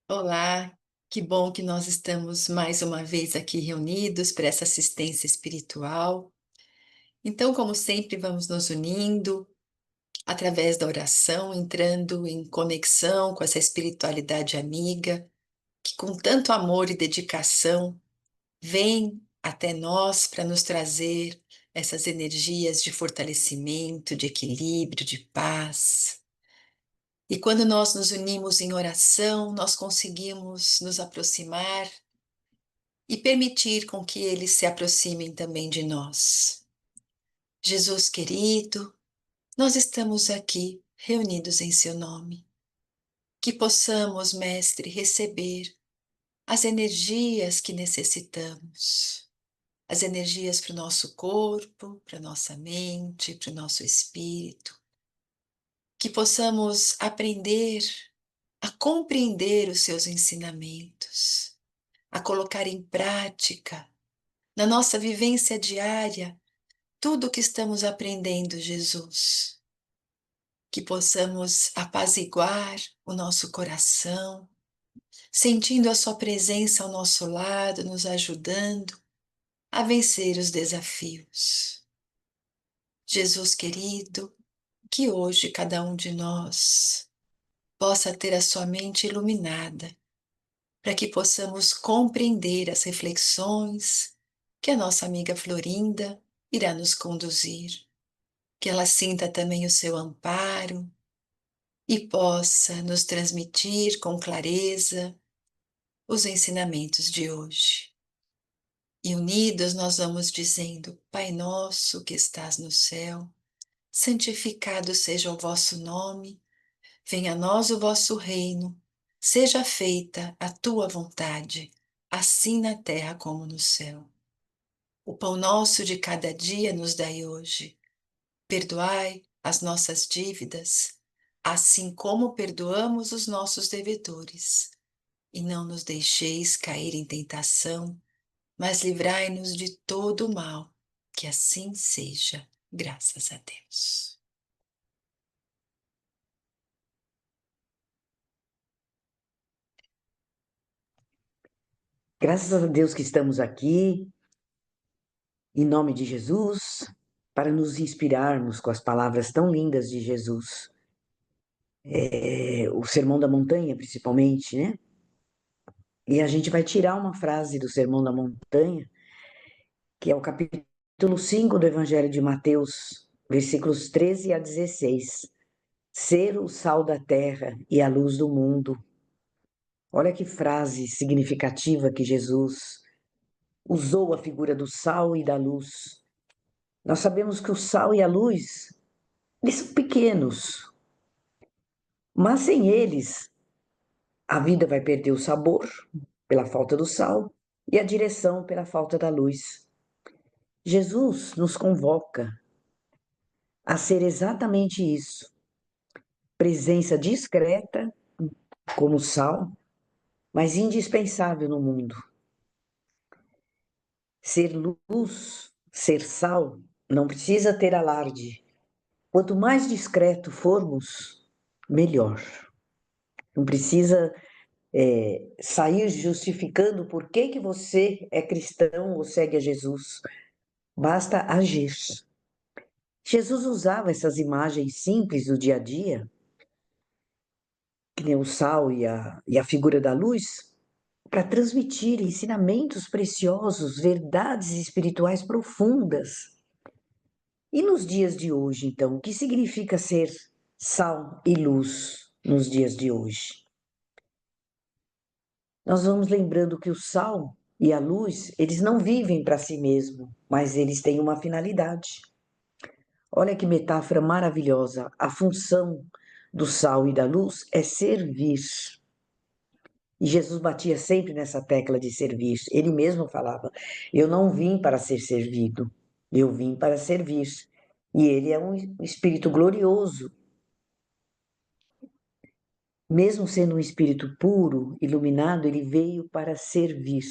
Olá, que bom que nós estamos mais uma vez aqui reunidos para essa assistência espiritual. Então, como sempre, vamos nos unindo através da oração, entrando em conexão com essa espiritualidade amiga, que com tanto amor e dedicação vem até nós para nos trazer essas energias de fortalecimento, de equilíbrio, de paz. E quando nós nos unimos em oração, nós conseguimos nos aproximar e permitir com que eles se aproximem também de nós. Jesus querido, nós estamos aqui reunidos em seu nome. Que possamos, Mestre, receber as energias que necessitamos, as energias para o nosso corpo, para a nossa mente, para o nosso espírito. Que possamos aprender a compreender os seus ensinamentos, a colocar em prática na nossa vivência diária tudo o que estamos aprendendo, Jesus. Que possamos apaziguar o nosso coração, sentindo a Sua presença ao nosso lado, nos ajudando a vencer os desafios. Jesus querido, que hoje cada um de nós possa ter a sua mente iluminada, para que possamos compreender as reflexões que a nossa amiga Florinda irá nos conduzir. Que ela sinta também o seu amparo e possa nos transmitir com clareza os ensinamentos de hoje. E unidos nós vamos dizendo: Pai nosso que estás no céu, santificado seja o vosso nome, venha a nós o vosso reino, seja feita a tua vontade, assim na terra como no céu. O pão nosso de cada dia nos dai hoje. Perdoai as nossas dívidas, assim como perdoamos os nossos devedores. E não nos deixeis cair em tentação, mas livrai-nos de todo o mal. Que assim seja, graças a Deus. Graças a Deus que estamos aqui, em nome de Jesus, para nos inspirarmos com as palavras tão lindas de Jesus. O Sermão da Montanha, principalmente, né? E a gente vai tirar uma frase do Sermão da Montanha, que é o capítulo 5 do Evangelho de Mateus, versículos 13 a 16. Ser o sal da terra e a luz do mundo. Olha que frase significativa que Jesus usou a figura do sal e da luz. Nós sabemos que o sal e a luz, eles são pequenos, mas sem eles, a vida vai perder o sabor pela falta do sal e a direção pela falta da luz. Jesus nos convoca a ser exatamente isso: presença discreta, como sal, mas indispensável no mundo. Ser luz, ser sal, não precisa ter alarde. Quanto mais discreto formos, melhor. Não precisa sair justificando por que você é cristão ou segue a Jesus. Basta agir. Jesus usava essas imagens simples do dia a dia, que nem o sal e a figura da luz, para transmitir ensinamentos preciosos, verdades espirituais profundas. E nos dias de hoje, então, o que significa ser sal e luz nos dias de hoje? Nós vamos lembrando que o sal e a luz, eles não vivem para si mesmo, mas eles têm uma finalidade. Olha que metáfora maravilhosa. A função do sal e da luz é servir. E Jesus batia sempre nessa tecla de servir. Ele mesmo falava: Eu não vim para ser servido, eu vim para servir. E ele é um espírito glorioso. Mesmo sendo um espírito puro, iluminado, ele veio para servir.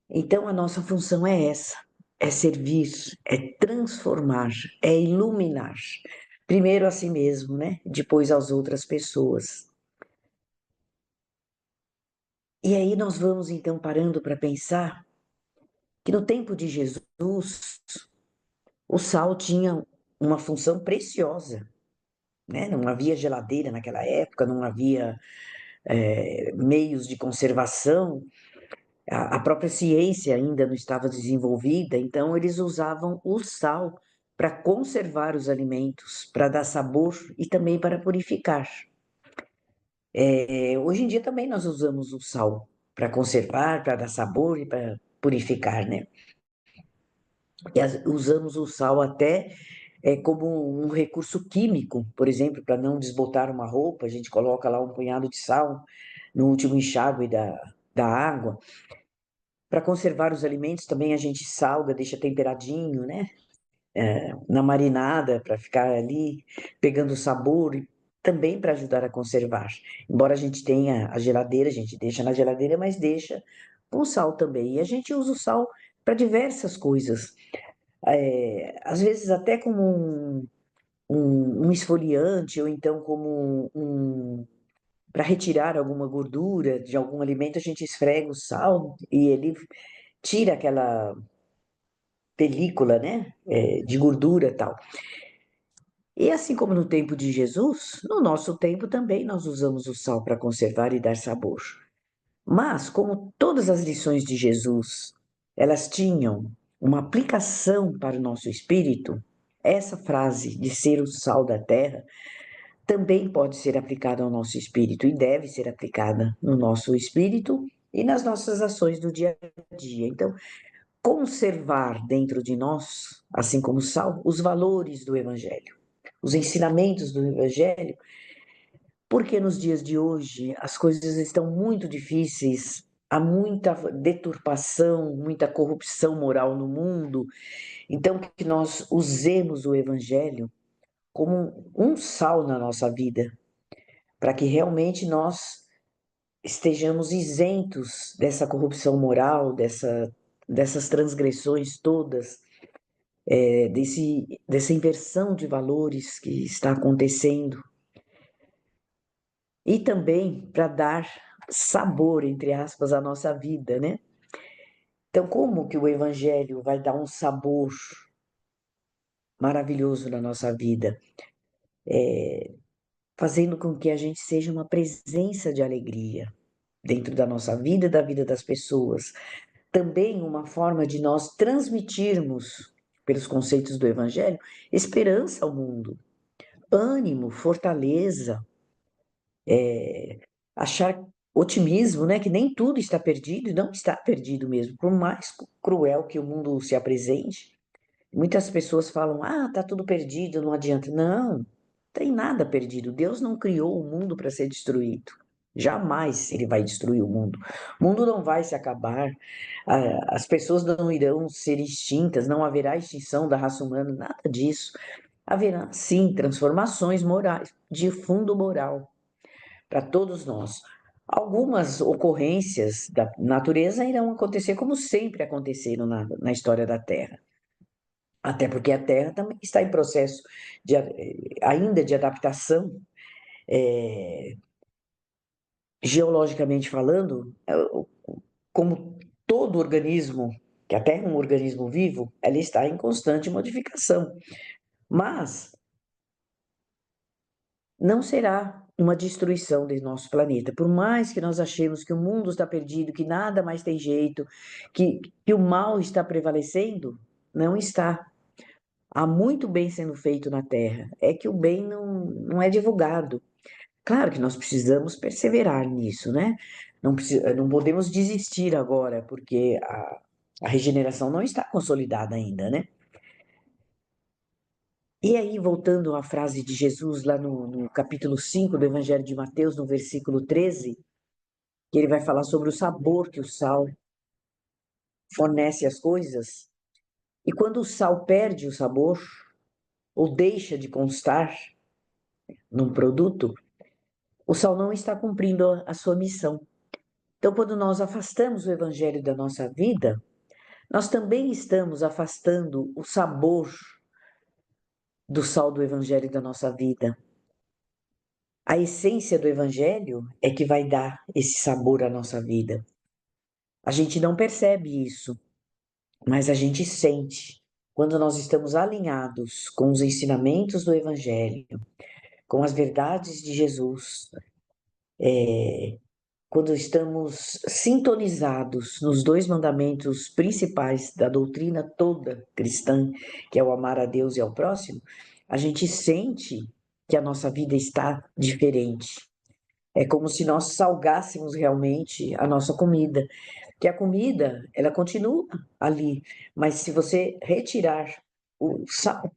Então, a nossa função é essa: é servir, é transformar, é iluminar. Primeiro a si mesmo, né? Depois às outras pessoas. E aí nós vamos então parando para pensar que no tempo de Jesus, o sal tinha uma função preciosa, né? Não havia geladeira naquela época, não havia meios de conservação, a própria ciência ainda não estava desenvolvida, então eles usavam o sal para conservar os alimentos, para dar sabor e também para purificar. Hoje em dia também nós usamos o sal para conservar, para dar sabor e para purificar, né? E usamos o sal até como um recurso químico, por exemplo, para não desbotar uma roupa, a gente coloca lá um punhado de sal no último enxágue da água. Para conservar os alimentos também a gente salga, deixa temperadinho, né? Na marinada, para ficar ali pegando sabor e também para ajudar a conservar. Embora a gente tenha a geladeira, a gente deixa na geladeira, mas deixa com sal também. E a gente usa o sal para diversas coisas. Às vezes até como um esfoliante, ou então como para retirar alguma gordura de algum alimento, a gente esfrega o sal e ele tira aquela película, né, de gordura e tal. E assim como no tempo de Jesus, no nosso tempo também nós usamos o sal para conservar e dar sabor. Mas, como todas as lições de Jesus, elas tinham uma aplicação para o nosso espírito, essa frase de ser o sal da terra também pode ser aplicada ao nosso espírito e deve ser aplicada no nosso espírito e nas nossas ações do dia a dia. Então, conservar dentro de nós, assim como sal, os valores do Evangelho, os ensinamentos do Evangelho, porque nos dias de hoje as coisas estão muito difíceis, há muita deturpação, muita corrupção moral no mundo, então que nós usemos o Evangelho como um sal na nossa vida, para que realmente nós estejamos isentos dessa corrupção moral, dessas transgressões todas, dessa inversão de valores que está acontecendo. E também para dar sabor, entre aspas, à nossa vida, né? Então, como que o Evangelho vai dar um sabor maravilhoso na nossa vida? Fazendo com que a gente seja uma presença de alegria dentro da nossa vida e da vida das pessoas. Também uma forma de nós transmitirmos, pelos conceitos do Evangelho, esperança ao mundo, ânimo, fortaleza, achar otimismo, né? Que nem tudo está perdido, e não está perdido mesmo, por mais cruel que o mundo se apresente. Muitas pessoas falam: ah, tá tudo perdido, não adianta. Não, tem nada perdido. Deus não criou o mundo para ser destruído. Jamais ele vai destruir o mundo. O mundo não vai se acabar, as pessoas não irão ser extintas, não haverá extinção da raça humana, nada disso. Haverá, sim, transformações morais, de fundo moral, para todos nós. Algumas ocorrências da natureza irão acontecer como sempre aconteceram na história da Terra. Até porque a Terra também está em processo ainda de adaptação, geologicamente falando, como todo organismo, que a Terra é um organismo vivo, ela está em constante modificação. Mas não será uma destruição do nosso planeta. Por mais que nós achemos que o mundo está perdido, que nada mais tem jeito, que o mal está prevalecendo, não está. Há muito bem sendo feito na Terra. É que o bem não é divulgado. Claro que nós precisamos perseverar nisso, né? Não podemos desistir agora, porque a regeneração não está consolidada ainda, né? E aí, voltando à frase de Jesus lá no capítulo 5 do Evangelho de Mateus, no versículo 13, que ele vai falar sobre o sabor que o sal fornece às coisas. E quando o sal perde o sabor, ou deixa de constar num produto, o sal não está cumprindo a sua missão. Então, quando nós afastamos o evangelho da nossa vida, nós também estamos afastando o sabor do sal do evangelho da nossa vida. A essência do Evangelho é que vai dar esse sabor à nossa vida. A gente não percebe isso, mas a gente sente. Quando nós estamos alinhados com os ensinamentos do Evangelho, com as verdades de Jesus, quando estamos sintonizados nos dois mandamentos principais da doutrina toda cristã, que é o amar a Deus e ao próximo, a gente sente que a nossa vida está diferente. É como se nós salgássemos realmente a nossa comida, que a comida, ela continua ali, mas se você retirar o sal,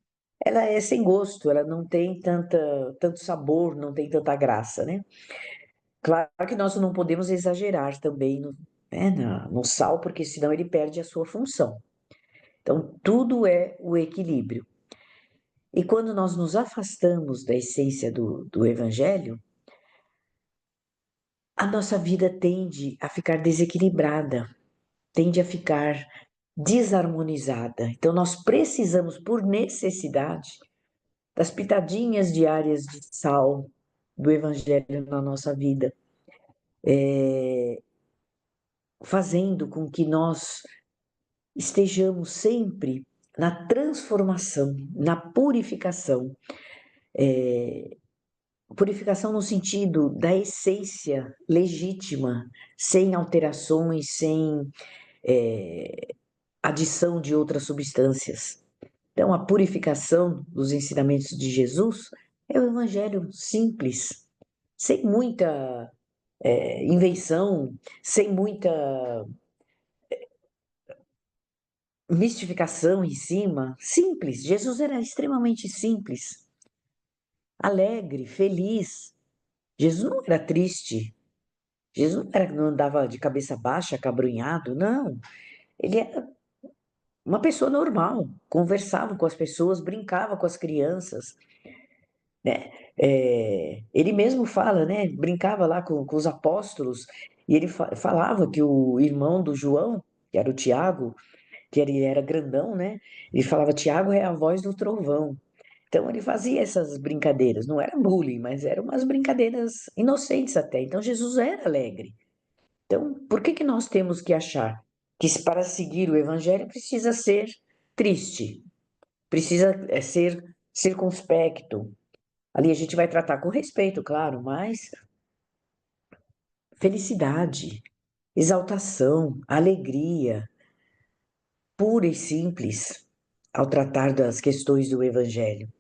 ela é sem gosto, ela não tem tanto sabor, não tem tanta graça, né? Claro que nós não podemos exagerar também no sal, porque senão ele perde a sua função. Então, tudo é o equilíbrio. E quando nós nos afastamos da essência do Evangelho, a nossa vida tende a ficar desequilibrada, tende a ficar desarmonizada. Então, nós precisamos, por necessidade, das pitadinhas diárias de sal do Evangelho na nossa vida, fazendo com que nós estejamos sempre na transformação, na purificação. Purificação no sentido da essência legítima, sem alterações, sem adição de outras substâncias. Então, a purificação dos ensinamentos de Jesus é o evangelho simples, sem muita invenção, sem muita mistificação em cima. Simples. Jesus era extremamente simples, alegre, feliz. Jesus não era triste. Jesus não andava de cabeça baixa, acabrunhado, não. Ele era uma pessoa normal, conversava com as pessoas, brincava com as crianças, né? Ele mesmo fala, né? Brincava lá com os apóstolos e ele falava que o irmão do João, que era o Tiago, que ele era grandão, né? Ele falava, Tiago é a voz do trovão. Então ele fazia essas brincadeiras, não era bullying, mas eram umas brincadeiras inocentes até. Então Jesus era alegre. Então, por que que nós temos que achar que para seguir o evangelho precisa ser triste, precisa ser circunspecto? Ali a gente vai tratar com respeito, claro, mas felicidade, exaltação, alegria, pura e simples ao tratar das questões do evangelho.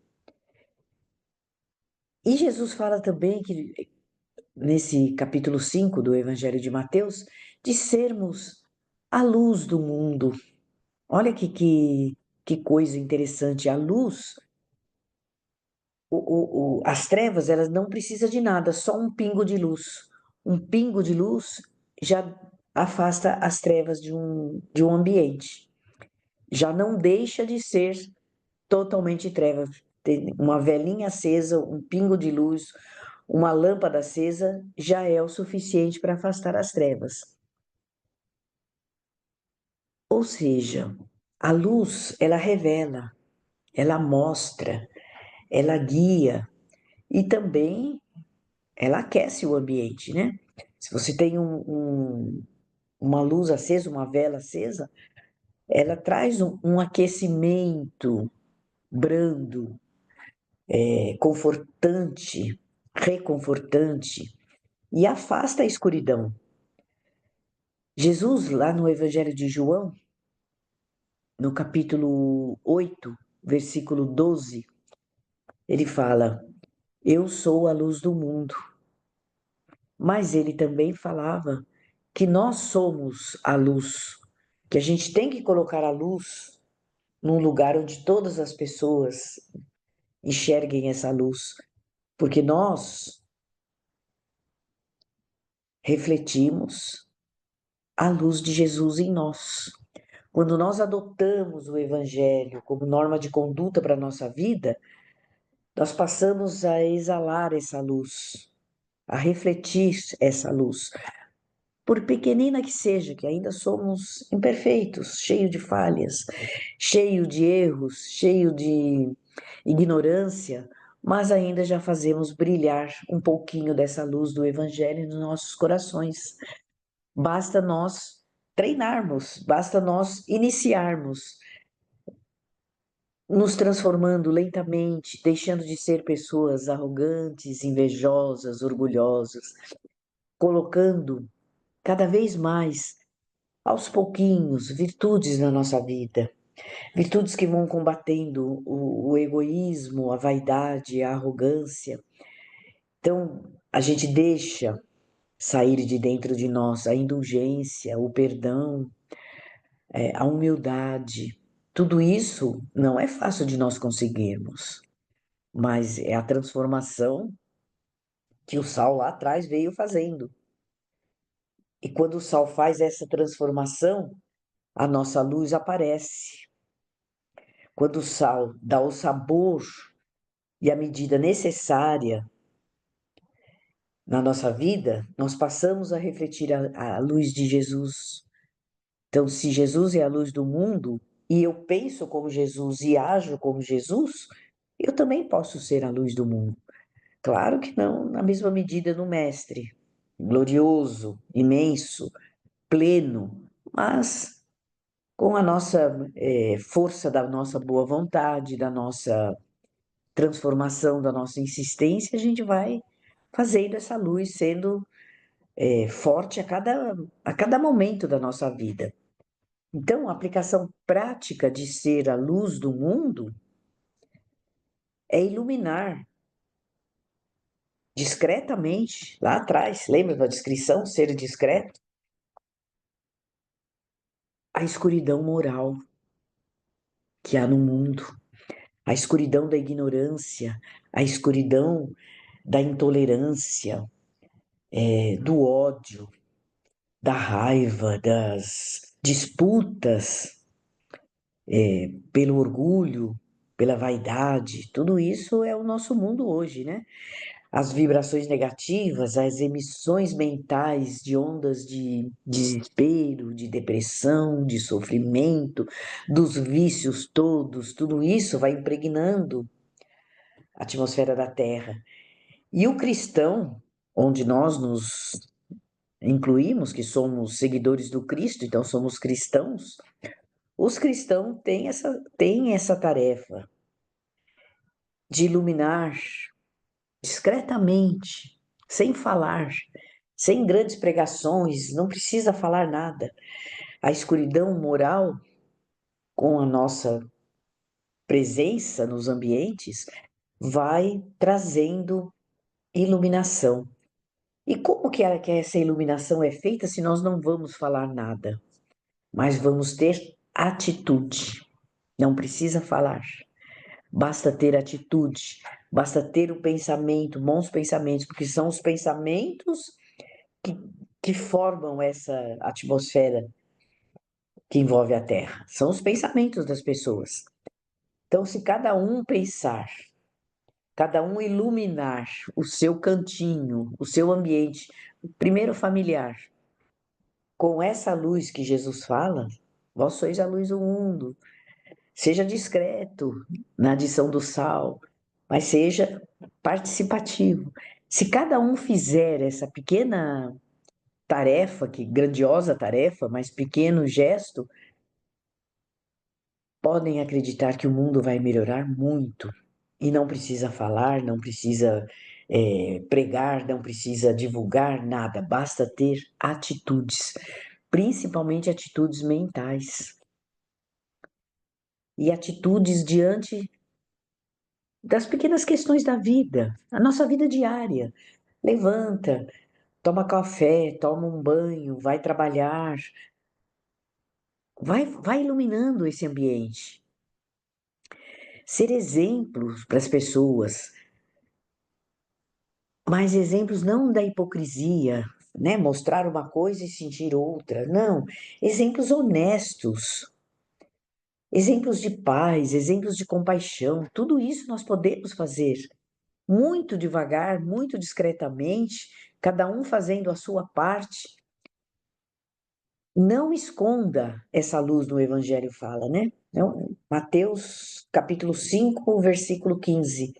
E Jesus fala também que nesse capítulo 5 do Evangelho de Mateus, de sermos a luz do mundo. Olha que coisa interessante. A luz, as trevas, elas não precisam de nada, só um pingo de luz. Um pingo de luz já afasta as trevas de um ambiente. Já não deixa de ser totalmente trevas. Tem uma velinha acesa, um pingo de luz, uma lâmpada acesa já é o suficiente para afastar as trevas. Ou seja, a luz, ela revela, ela mostra, ela guia e também ela aquece o ambiente, né? Se você tem uma luz acesa, uma vela acesa, ela traz um aquecimento brando, confortante, reconfortante e afasta a escuridão. Jesus, lá no Evangelho de João, no capítulo 8, versículo 12, ele fala: Eu sou a luz do mundo. Mas ele também falava que nós somos a luz, que a gente tem que colocar a luz num lugar onde todas as pessoas enxerguem essa luz, porque nós refletimos a luz de Jesus em nós. Quando nós adotamos o Evangelho como norma de conduta para a nossa vida, nós passamos a exalar essa luz, a refletir essa luz, por pequenina que seja, que ainda somos imperfeitos, cheio de falhas, cheio de erros, cheio de ignorância, mas ainda já fazemos brilhar um pouquinho dessa luz do Evangelho nos nossos corações. Basta nós treinarmos, basta nós iniciarmos, nos transformando lentamente, deixando de ser pessoas arrogantes, invejosas, orgulhosas, colocando cada vez mais, aos pouquinhos, virtudes na nossa vida. Virtudes que vão combatendo o egoísmo, a vaidade, a arrogância. Então, a gente deixa sair de dentro de nós a indulgência, o perdão, a humildade. Tudo isso não é fácil de nós conseguirmos, mas é a transformação que o sal lá atrás veio fazendo. E quando o sal faz essa transformação, a nossa luz aparece. Quando o sal dá o sabor e a medida necessária na nossa vida, nós passamos a refletir a luz de Jesus. Então, se Jesus é a luz do mundo e eu penso como Jesus e ajo como Jesus, eu também posso ser a luz do mundo. Claro que não na mesma medida do Mestre, glorioso, imenso, pleno, mas com a nossa força da nossa boa vontade, da nossa transformação, da nossa insistência, a gente vai fazendo essa luz sendo forte a cada momento da nossa vida. Então, a aplicação prática de ser a luz do mundo é iluminar discretamente, lá atrás, lembra da descrição, ser discreto? A escuridão moral que há no mundo, a escuridão da ignorância, a escuridão da intolerância, do ódio, da raiva, das disputas, pelo orgulho, pela vaidade, tudo isso é o nosso mundo hoje, né? As vibrações negativas, as emissões mentais de ondas de desespero, de depressão, de sofrimento, dos vícios todos, tudo isso vai impregnando a atmosfera da Terra. E o cristão, onde nós nos incluímos, que somos seguidores do Cristo, então somos cristãos, os cristãos têm essa tarefa de iluminar discretamente, sem falar, sem grandes pregações, não precisa falar nada. A escuridão moral, com a nossa presença nos ambientes, vai trazendo iluminação. E como que essa iluminação é feita se nós não vamos falar nada, mas vamos ter atitude? Não precisa falar, basta ter atitude, basta ter o pensamento, bons pensamentos, porque são os pensamentos que, que formam essa atmosfera que envolve a Terra. São os pensamentos das pessoas. Então, se cada um pensar, cada um iluminar o seu cantinho, o seu ambiente, primeiro familiar, com essa luz que Jesus fala, vós sois a luz do mundo. Seja discreto na adição do sal, mas seja participativo. Se cada um fizer essa pequena tarefa, que grandiosa tarefa, mas pequeno gesto, podem acreditar que o mundo vai melhorar muito. E não precisa falar, não precisa pregar, não precisa divulgar nada, basta ter atitudes, principalmente atitudes mentais e atitudes diante das pequenas questões da vida, a nossa vida diária. Levanta, toma café, toma um banho, vai trabalhar, vai iluminando esse ambiente. Ser exemplos para as pessoas, mas exemplos não da hipocrisia, né? Mostrar uma coisa e sentir outra. Não, exemplos honestos, exemplos de paz, exemplos de compaixão. Tudo isso nós podemos fazer muito devagar, muito discretamente, cada um fazendo a sua parte. Não esconda essa luz no Evangelho fala, né? Então, Mateus capítulo 5, versículo 15.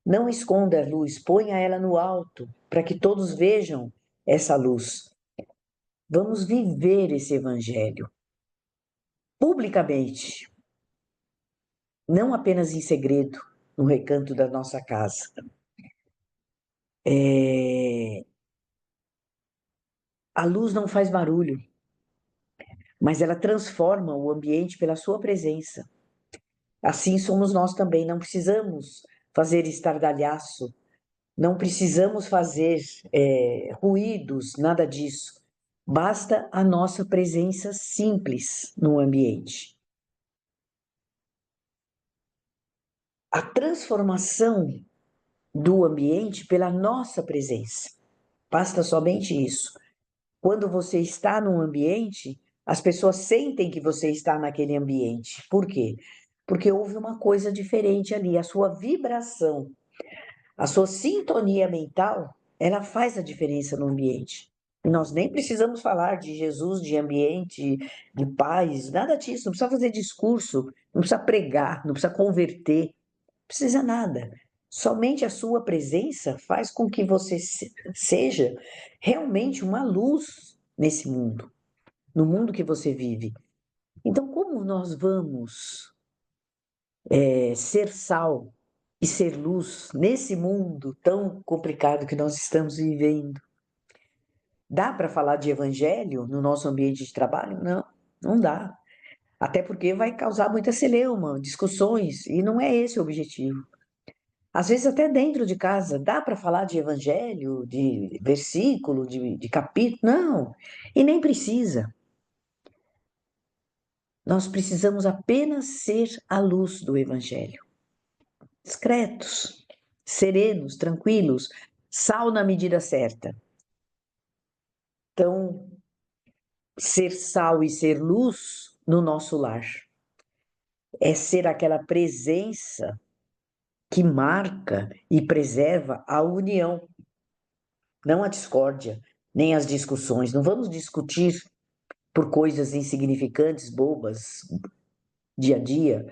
Não esconda a luz, ponha ela no alto, para que todos vejam essa luz. Vamos viver esse evangelho publicamente, não apenas em segredo, no recanto da nossa casa. A luz não faz barulho, mas ela transforma o ambiente pela sua presença. Assim somos nós também, não precisamos fazer estardalhaço, não precisamos fazer ruídos, nada disso. Basta a nossa presença simples no ambiente. A transformação do ambiente pela nossa presença. Basta somente isso. Quando você está num ambiente, as pessoas sentem que você está naquele ambiente. Por quê? Porque houve uma coisa diferente ali, a sua vibração, a sua sintonia mental, ela faz a diferença no ambiente. E nós nem precisamos falar de Jesus, de ambiente, de paz, nada disso. Não precisa fazer discurso, não precisa pregar, não precisa converter, não precisa nada. Somente a sua presença faz com que você seja realmente uma luz nesse mundo, no mundo que você vive. Então, como nós vamos ser sal e ser luz nesse mundo tão complicado que nós estamos vivendo? Dá para falar de evangelho no nosso ambiente de trabalho? Não, não dá. Até porque vai causar muita celeuma, discussões, e não é esse o objetivo. Às vezes, até dentro de casa, dá para falar de evangelho, de versículo, de capítulo? Não, e nem precisa. Nós precisamos apenas ser a luz do evangelho. Discretos, serenos, tranquilos, sal na medida certa. Então, ser sal e ser luz no nosso lar é ser aquela presença que marca e preserva a união, não a discórdia, nem as discussões. Não vamos discutir por coisas insignificantes, bobas, dia a dia.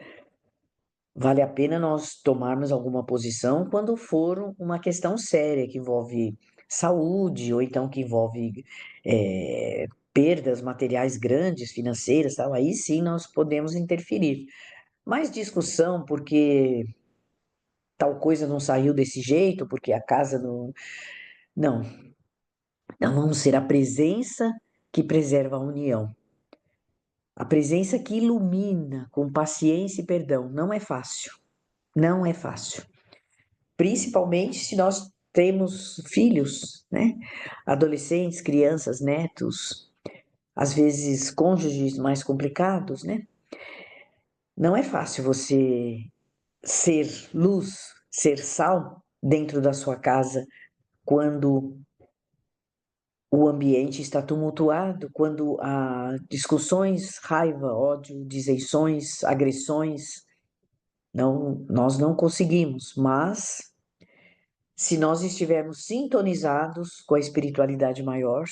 Vale a pena nós tomarmos alguma posição quando for uma questão séria que envolve saúde ou então que envolve perdas materiais grandes, financeiras, tal. Aí sim nós podemos interferir. Mas discussão porque tal coisa não saiu desse jeito, porque a casa não. Não, não vamos ser a presença que preserva a união. A presença que ilumina com paciência e perdão. Não é fácil. Não é fácil. Principalmente se nós temos filhos, né? Adolescentes, crianças, netos, às vezes cônjuges mais complicados, né? Não é fácil você ser luz, ser sal dentro da sua casa quando o ambiente está tumultuado, quando há discussões, raiva, ódio, desavenças, agressões. Não, nós não conseguimos, mas se nós estivermos sintonizados com a espiritualidade maior,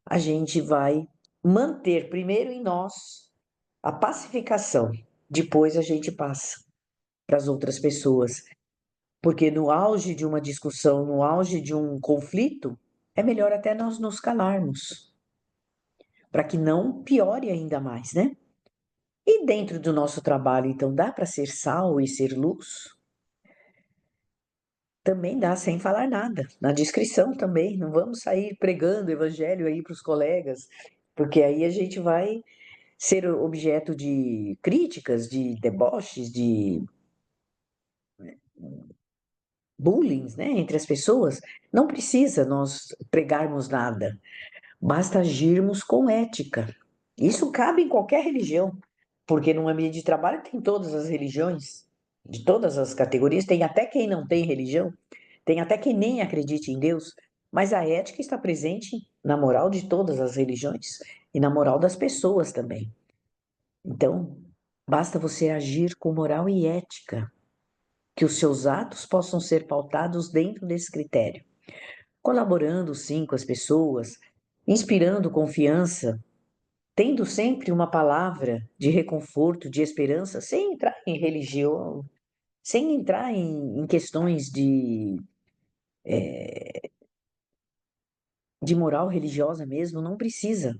a gente vai manter primeiro em nós a pacificação, depois a gente passa para as outras pessoas. Porque no auge de uma discussão, no auge de um conflito, é melhor até nós nos calarmos, para que não piore ainda mais, né? E dentro do nosso trabalho, então, dá para ser sal e ser luz? Também dá sem falar nada. Na descrição também. Não vamos sair pregando o evangelho aí para os colegas, porque aí a gente vai ser objeto de críticas, de deboches, de bullying, né, entre as pessoas. Não precisa nós pregarmos nada. Basta agirmos com ética. Isso cabe em qualquer religião, porque no ambiente de trabalho tem todas as religiões, de todas as categorias, tem até quem não tem religião, tem até quem nem acredite em Deus, mas a ética está presente na moral de todas as religiões e na moral das pessoas também. Então, basta você agir com moral e ética, que os seus atos possam ser pautados dentro desse critério, colaborando sim com as pessoas, inspirando confiança, tendo sempre uma palavra de reconforto, de esperança, sem entrar em religião, sem entrar em questões de moral religiosa mesmo, não precisa.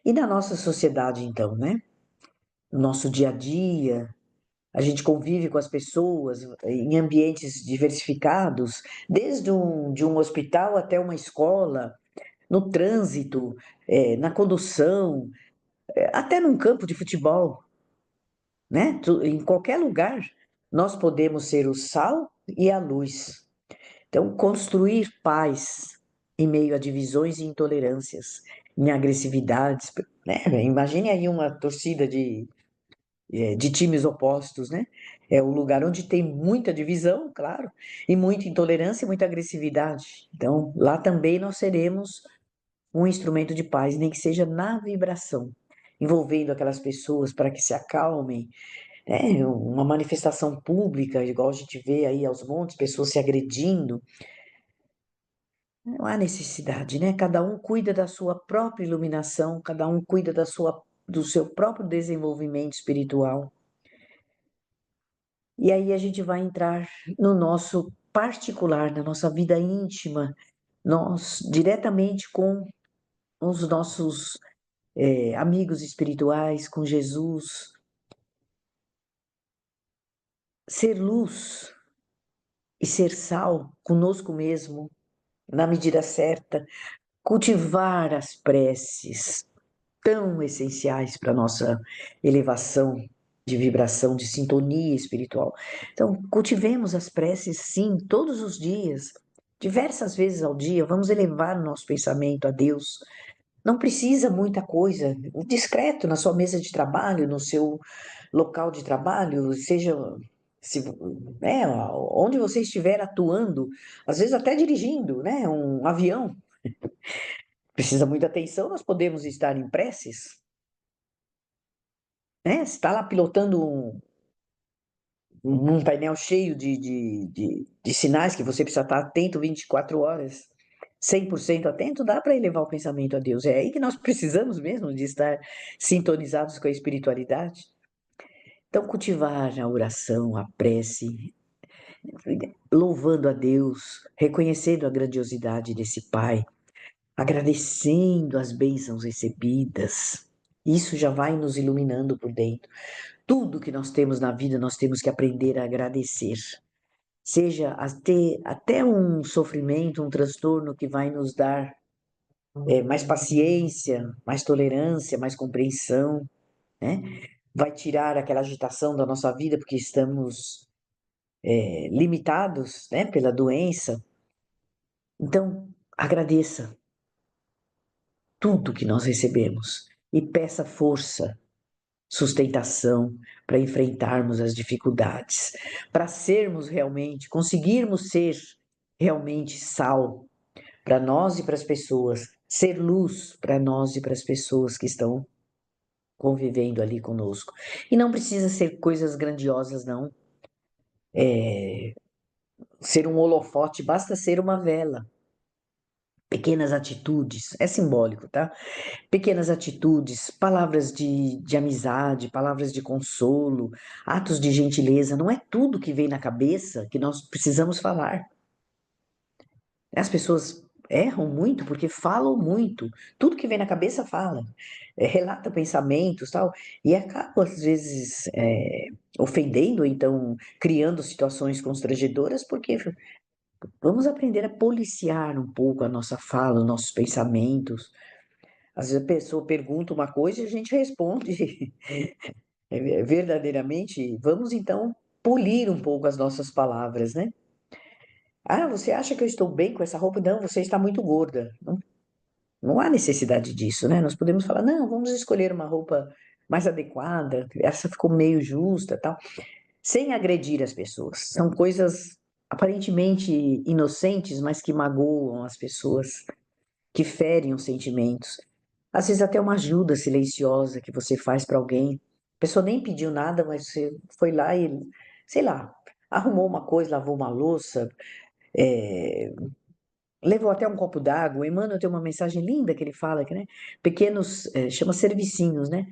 E na nossa sociedade, então, né? No nosso dia a dia, a gente convive com as pessoas em ambientes diversificados, de um hospital até uma escola, no trânsito, na condução, até num campo de futebol, né? Em qualquer lugar, nós podemos ser o sal e a luz. Então, construir paz em meio a divisões e intolerâncias, em agressividades, né? Imagine aí uma torcida de times opostos, né? É um lugar onde tem muita divisão, claro, e muita intolerância e muita agressividade. Então, lá também nós seremos um instrumento de paz, nem que seja na vibração, envolvendo aquelas pessoas para que se acalmem. É uma manifestação pública, igual a gente vê aí aos montes, pessoas se agredindo. Não há necessidade, né? Cada um cuida da sua própria iluminação, cada um cuida do seu próprio desenvolvimento espiritual. E aí a gente vai entrar no nosso particular, na nossa vida íntima, nós diretamente com os nossos amigos espirituais, com Jesus, ser luz e ser sal conosco mesmo, na medida certa, cultivar as preces tão essenciais para a nossa elevação de vibração, de sintonia espiritual. Então, cultivemos as preces, sim, todos os dias, diversas vezes ao dia, vamos elevar o nosso pensamento a Deus. Não precisa muita coisa, discreto na sua mesa de trabalho, no seu local de trabalho, seja se, onde você estiver atuando, às vezes até dirigindo, né, um avião, precisa muita atenção, nós podemos estar em preces, né? Se está lá pilotando um painel cheio de sinais que você precisa estar atento 24 horas, 100% atento, dá para elevar o pensamento a Deus. É aí que nós precisamos mesmo de estar sintonizados com a espiritualidade. Então, cultivar a oração, a prece, louvando a Deus, reconhecendo a grandiosidade desse Pai, agradecendo as bênçãos recebidas. Isso já vai nos iluminando por dentro. Tudo que nós temos na vida, nós temos que aprender a agradecer. Seja até um sofrimento, um transtorno que vai nos dar mais paciência, mais tolerância, mais compreensão, né? Vai tirar aquela agitação da nossa vida porque estamos limitados, né, pela doença. Então, agradeça tudo que nós recebemos e peça força, sustentação para enfrentarmos as dificuldades, para sermos realmente, conseguirmos ser realmente sal para nós e para as pessoas, ser luz para nós e para as pessoas que estão convivendo ali conosco. E não precisa ser coisas grandiosas, não. Ser um holofote, basta ser uma vela. Pequenas atitudes, é simbólico, tá? Pequenas atitudes, palavras de amizade, palavras de consolo, atos de gentileza, não é tudo que vem na cabeça que nós precisamos falar. As pessoas erram muito porque falam muito. Tudo que vem na cabeça fala. Relata pensamentos tal. E acaba, às vezes, ofendendo, ou então criando situações constrangedoras, porque vamos aprender a policiar um pouco a nossa fala, os nossos pensamentos. Às vezes a pessoa pergunta uma coisa e a gente responde verdadeiramente. Vamos então polir um pouco as nossas palavras, né? Ah, você acha que eu estou bem com essa roupa? Não, você está muito gorda. Não, não há necessidade disso, né? Nós podemos falar, não, vamos escolher uma roupa mais adequada, essa ficou meio justa, tal, sem agredir as pessoas. São coisas aparentemente inocentes, mas que magoam as pessoas, que ferem os sentimentos. Às vezes até uma ajuda silenciosa que você faz para alguém. A pessoa nem pediu nada, mas você foi lá e, sei lá, arrumou uma coisa, lavou uma louça, é, levou até um copo d'água. O Emmanuel tem uma mensagem linda que ele fala, que, né? Pequenos, chama servicinhos, né?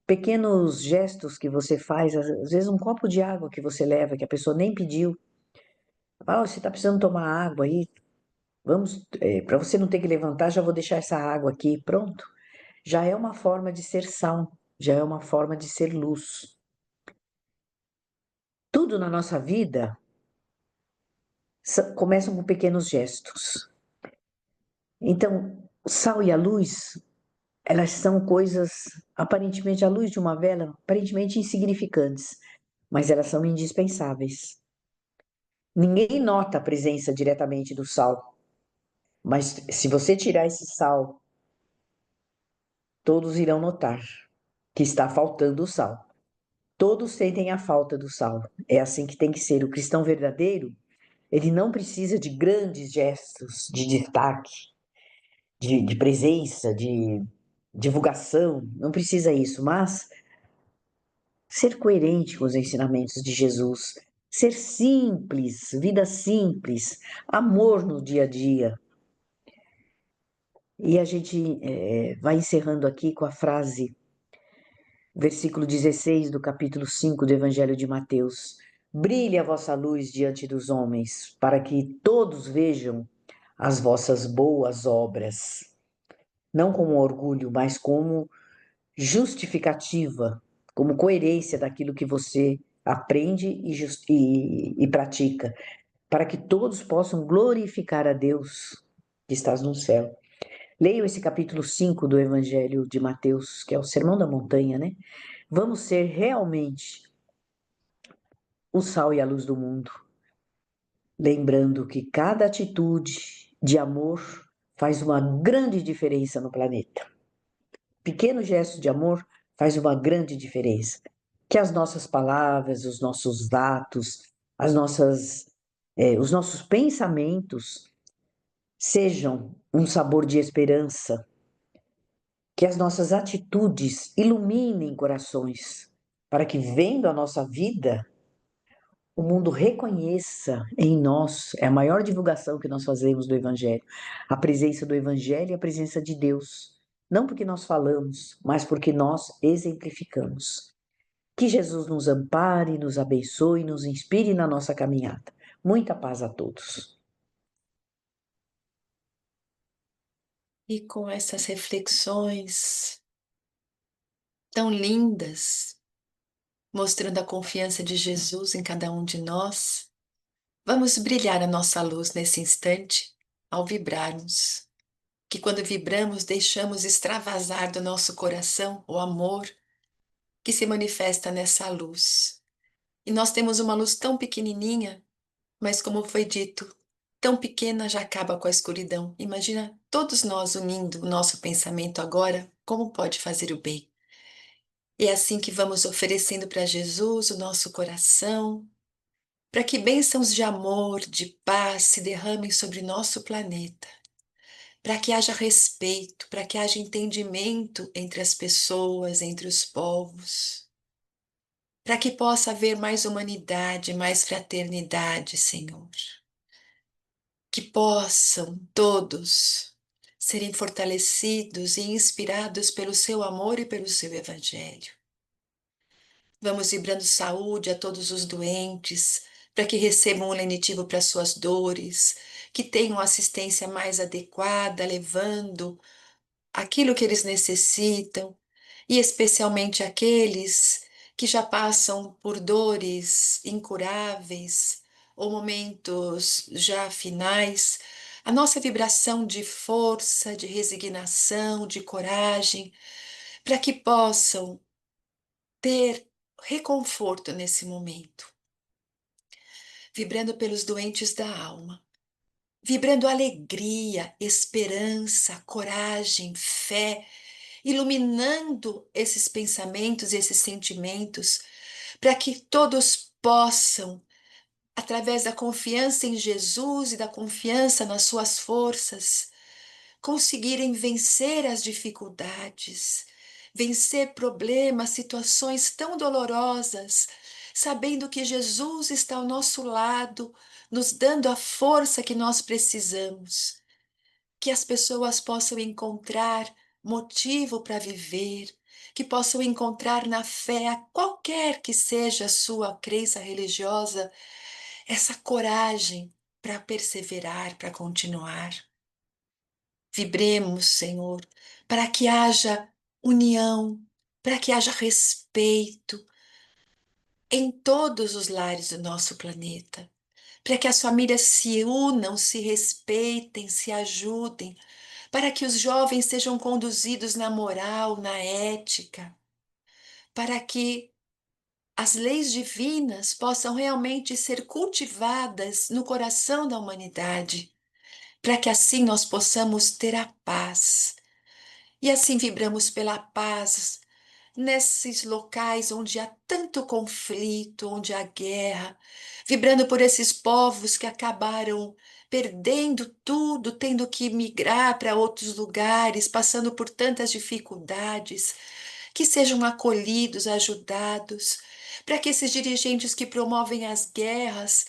pequenos gestos que você faz, às vezes um copo de água que você leva, que a pessoa nem pediu. Fala, "Ó, você está precisando tomar água aí, vamos, para você não ter que levantar, já vou deixar essa água aqui, pronto. Já é uma forma de ser sal, já é uma forma de ser luz. Tudo na nossa vida começam com pequenos gestos. Então, o sal e a luz, elas são coisas, aparentemente, a luz de uma vela, aparentemente insignificantes, mas elas são indispensáveis. Ninguém nota a presença diretamente do sal, mas se você tirar esse sal, todos irão notar que está faltando o sal. Todos sentem a falta do sal. É assim que tem que ser. O cristão verdadeiro, ele não precisa de grandes gestos de destaque, de presença, de divulgação, não precisa isso, mas ser coerente com os ensinamentos de Jesus, ser simples, vida simples, amor no dia a dia. E a gente vai encerrando aqui com a frase, versículo 16 do capítulo 5 do Evangelho de Mateus. Brilhe a vossa luz diante dos homens, para que todos vejam as vossas boas obras, não como orgulho, mas como justificativa, como coerência daquilo que você aprende e pratica, para que todos possam glorificar a Deus que estás no céu. Leiam esse capítulo 5 do Evangelho de Mateus, que é o Sermão da Montanha, né? Vamos ser realmente o sal e a luz do mundo, lembrando que cada atitude de amor faz uma grande diferença no planeta. Pequeno gesto de amor faz uma grande diferença. Que as nossas palavras, os nossos atos, os nossos pensamentos sejam um sabor de esperança, que as nossas atitudes iluminem corações, para que vendo a nossa vida, o mundo reconheça em nós, é a maior divulgação que nós fazemos do Evangelho, a presença do Evangelho e a presença de Deus. Não porque nós falamos, mas porque nós exemplificamos. Que Jesus nos ampare, nos abençoe, nos inspire na nossa caminhada. Muita paz a todos. E com essas reflexões tão lindas, mostrando a confiança de Jesus em cada um de nós, vamos brilhar a nossa luz nesse instante ao vibrarmos. Que quando vibramos, deixamos extravasar do nosso coração o amor que se manifesta nessa luz. E nós temos uma luz tão pequenininha, mas como foi dito, tão pequena já acaba com a escuridão. Imagina todos nós unindo o nosso pensamento agora, como pode fazer o bem. E é assim que vamos oferecendo para Jesus o nosso coração, para que bênçãos de amor, de paz se derramem sobre nosso planeta, para que haja respeito, para que haja entendimento entre as pessoas, entre os povos, para que possa haver mais humanidade, mais fraternidade, Senhor. Que possam todos serem fortalecidos e inspirados pelo seu amor e pelo seu evangelho. Vamos vibrando saúde a todos os doentes, para que recebam um lenitivo para suas dores, que tenham assistência mais adequada, levando aquilo que eles necessitam, e especialmente aqueles que já passam por dores incuráveis ou momentos já finais, a nossa vibração de força, de resignação, de coragem, para que possam ter reconforto nesse momento, vibrando pelos doentes da alma, vibrando alegria, esperança, coragem, fé, iluminando esses pensamentos, esses sentimentos, para que todos possam, através da confiança em Jesus e da confiança nas suas forças, conseguirem vencer as dificuldades, vencer problemas, situações tão dolorosas, sabendo que Jesus está ao nosso lado, nos dando a força que nós precisamos, que as pessoas possam encontrar motivo para viver, que possam encontrar na fé, qualquer que seja a sua crença religiosa, essa coragem para perseverar, para continuar. Vibremos, Senhor, para que haja união, para que haja respeito em todos os lares do nosso planeta, para que as famílias se unam, se respeitem, se ajudem, para que os jovens sejam conduzidos na moral, na ética, para que as leis divinas possam realmente ser cultivadas no coração da humanidade, para que assim nós possamos ter a paz. E assim vibramos pela paz nesses locais onde há tanto conflito, onde há guerra, vibrando por esses povos que acabaram perdendo tudo, tendo que migrar para outros lugares, passando por tantas dificuldades, que sejam acolhidos, ajudados, para que esses dirigentes que promovem as guerras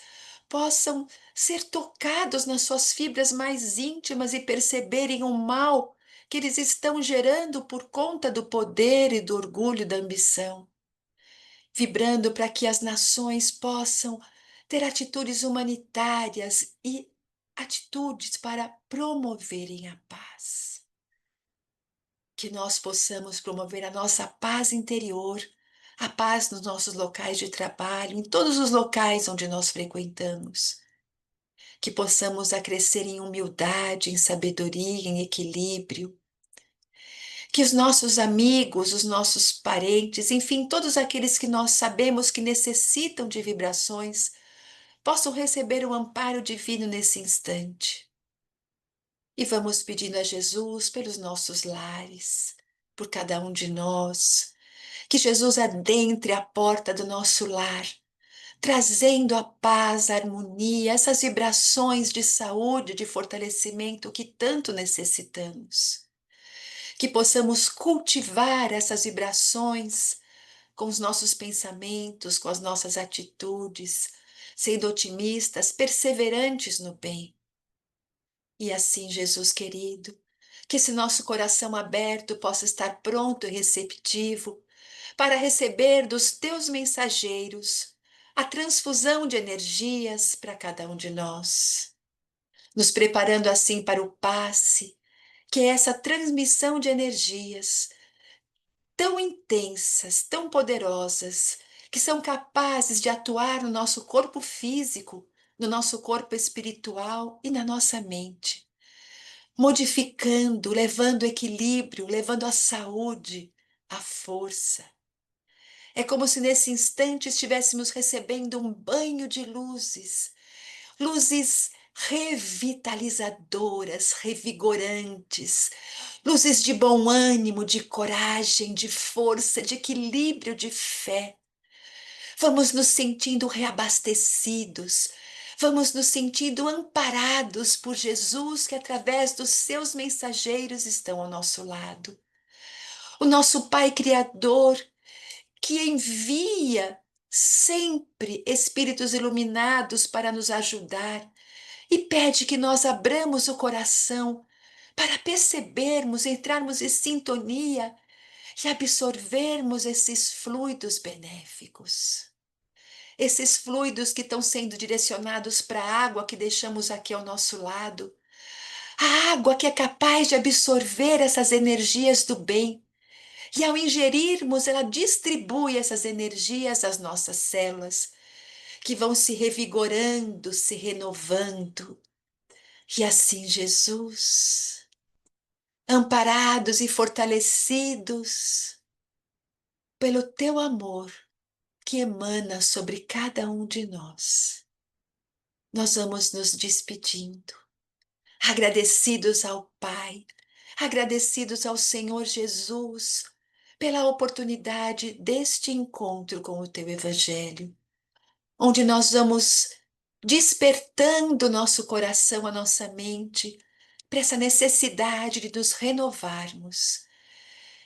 possam ser tocados nas suas fibras mais íntimas e perceberem o mal que eles estão gerando por conta do poder e do orgulho da ambição, vibrando para que as nações possam ter atitudes humanitárias e atitudes para promoverem a paz. Que nós possamos promover a nossa paz interior, a paz nos nossos locais de trabalho, em todos os locais onde nós frequentamos. Que possamos a crescer em humildade, em sabedoria, em equilíbrio. Que os nossos amigos, os nossos parentes, enfim, todos aqueles que nós sabemos que necessitam de vibrações, possam receber o amparo divino nesse instante. E vamos pedindo a Jesus pelos nossos lares, por cada um de nós, que Jesus adentre a porta do nosso lar, trazendo a paz, a harmonia, essas vibrações de saúde, de fortalecimento que tanto necessitamos. Que possamos cultivar essas vibrações com os nossos pensamentos, com as nossas atitudes, sendo otimistas, perseverantes no bem. E assim, Jesus querido, que esse nosso coração aberto possa estar pronto e receptivo para receber dos teus mensageiros a transfusão de energias para cada um de nós, nos preparando assim para o passe, que é essa transmissão de energias tão intensas, tão poderosas, que são capazes de atuar no nosso corpo físico, no nosso corpo espiritual e na nossa mente, modificando, levando equilíbrio, levando a saúde, a força. É como se nesse instante estivéssemos recebendo um banho de luzes, luzes revitalizadoras, revigorantes, luzes de bom ânimo, de coragem, de força, de equilíbrio, de fé. Vamos nos sentindo reabastecidos, vamos nos sentindo amparados por Jesus, que através dos seus mensageiros estão ao nosso lado. O nosso Pai Criador, que envia sempre espíritos iluminados para nos ajudar e pede que nós abramos o coração para percebermos, entrarmos em sintonia e absorvermos esses fluidos benéficos. Esses fluidos que estão sendo direcionados para a água que deixamos aqui ao nosso lado. A água que é capaz de absorver essas energias do bem. E ao ingerirmos, ela distribui essas energias às nossas células, que vão se revigorando, se renovando. E assim, Jesus, amparados e fortalecidos pelo teu amor que emana sobre cada um de nós, nós vamos nos despedindo, agradecidos ao Pai, agradecidos ao Senhor Jesus pela oportunidade deste encontro com o teu Evangelho, onde nós vamos despertando nosso coração, a nossa mente, para essa necessidade de nos renovarmos,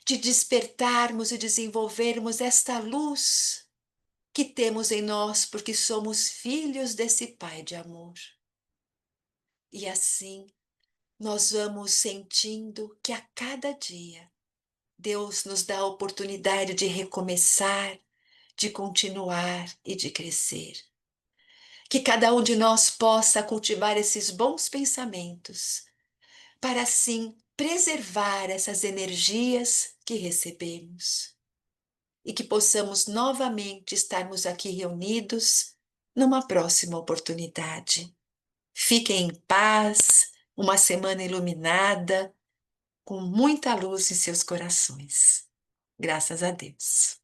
de despertarmos e desenvolvermos esta luz que temos em nós, porque somos filhos desse Pai de amor. E assim, nós vamos sentindo que a cada dia Deus nos dá a oportunidade de recomeçar, de continuar e de crescer. Que cada um de nós possa cultivar esses bons pensamentos, para assim preservar essas energias que recebemos. E que possamos novamente estarmos aqui reunidos numa próxima oportunidade. Fiquem em paz, uma semana iluminada, com muita luz em seus corações. Graças a Deus.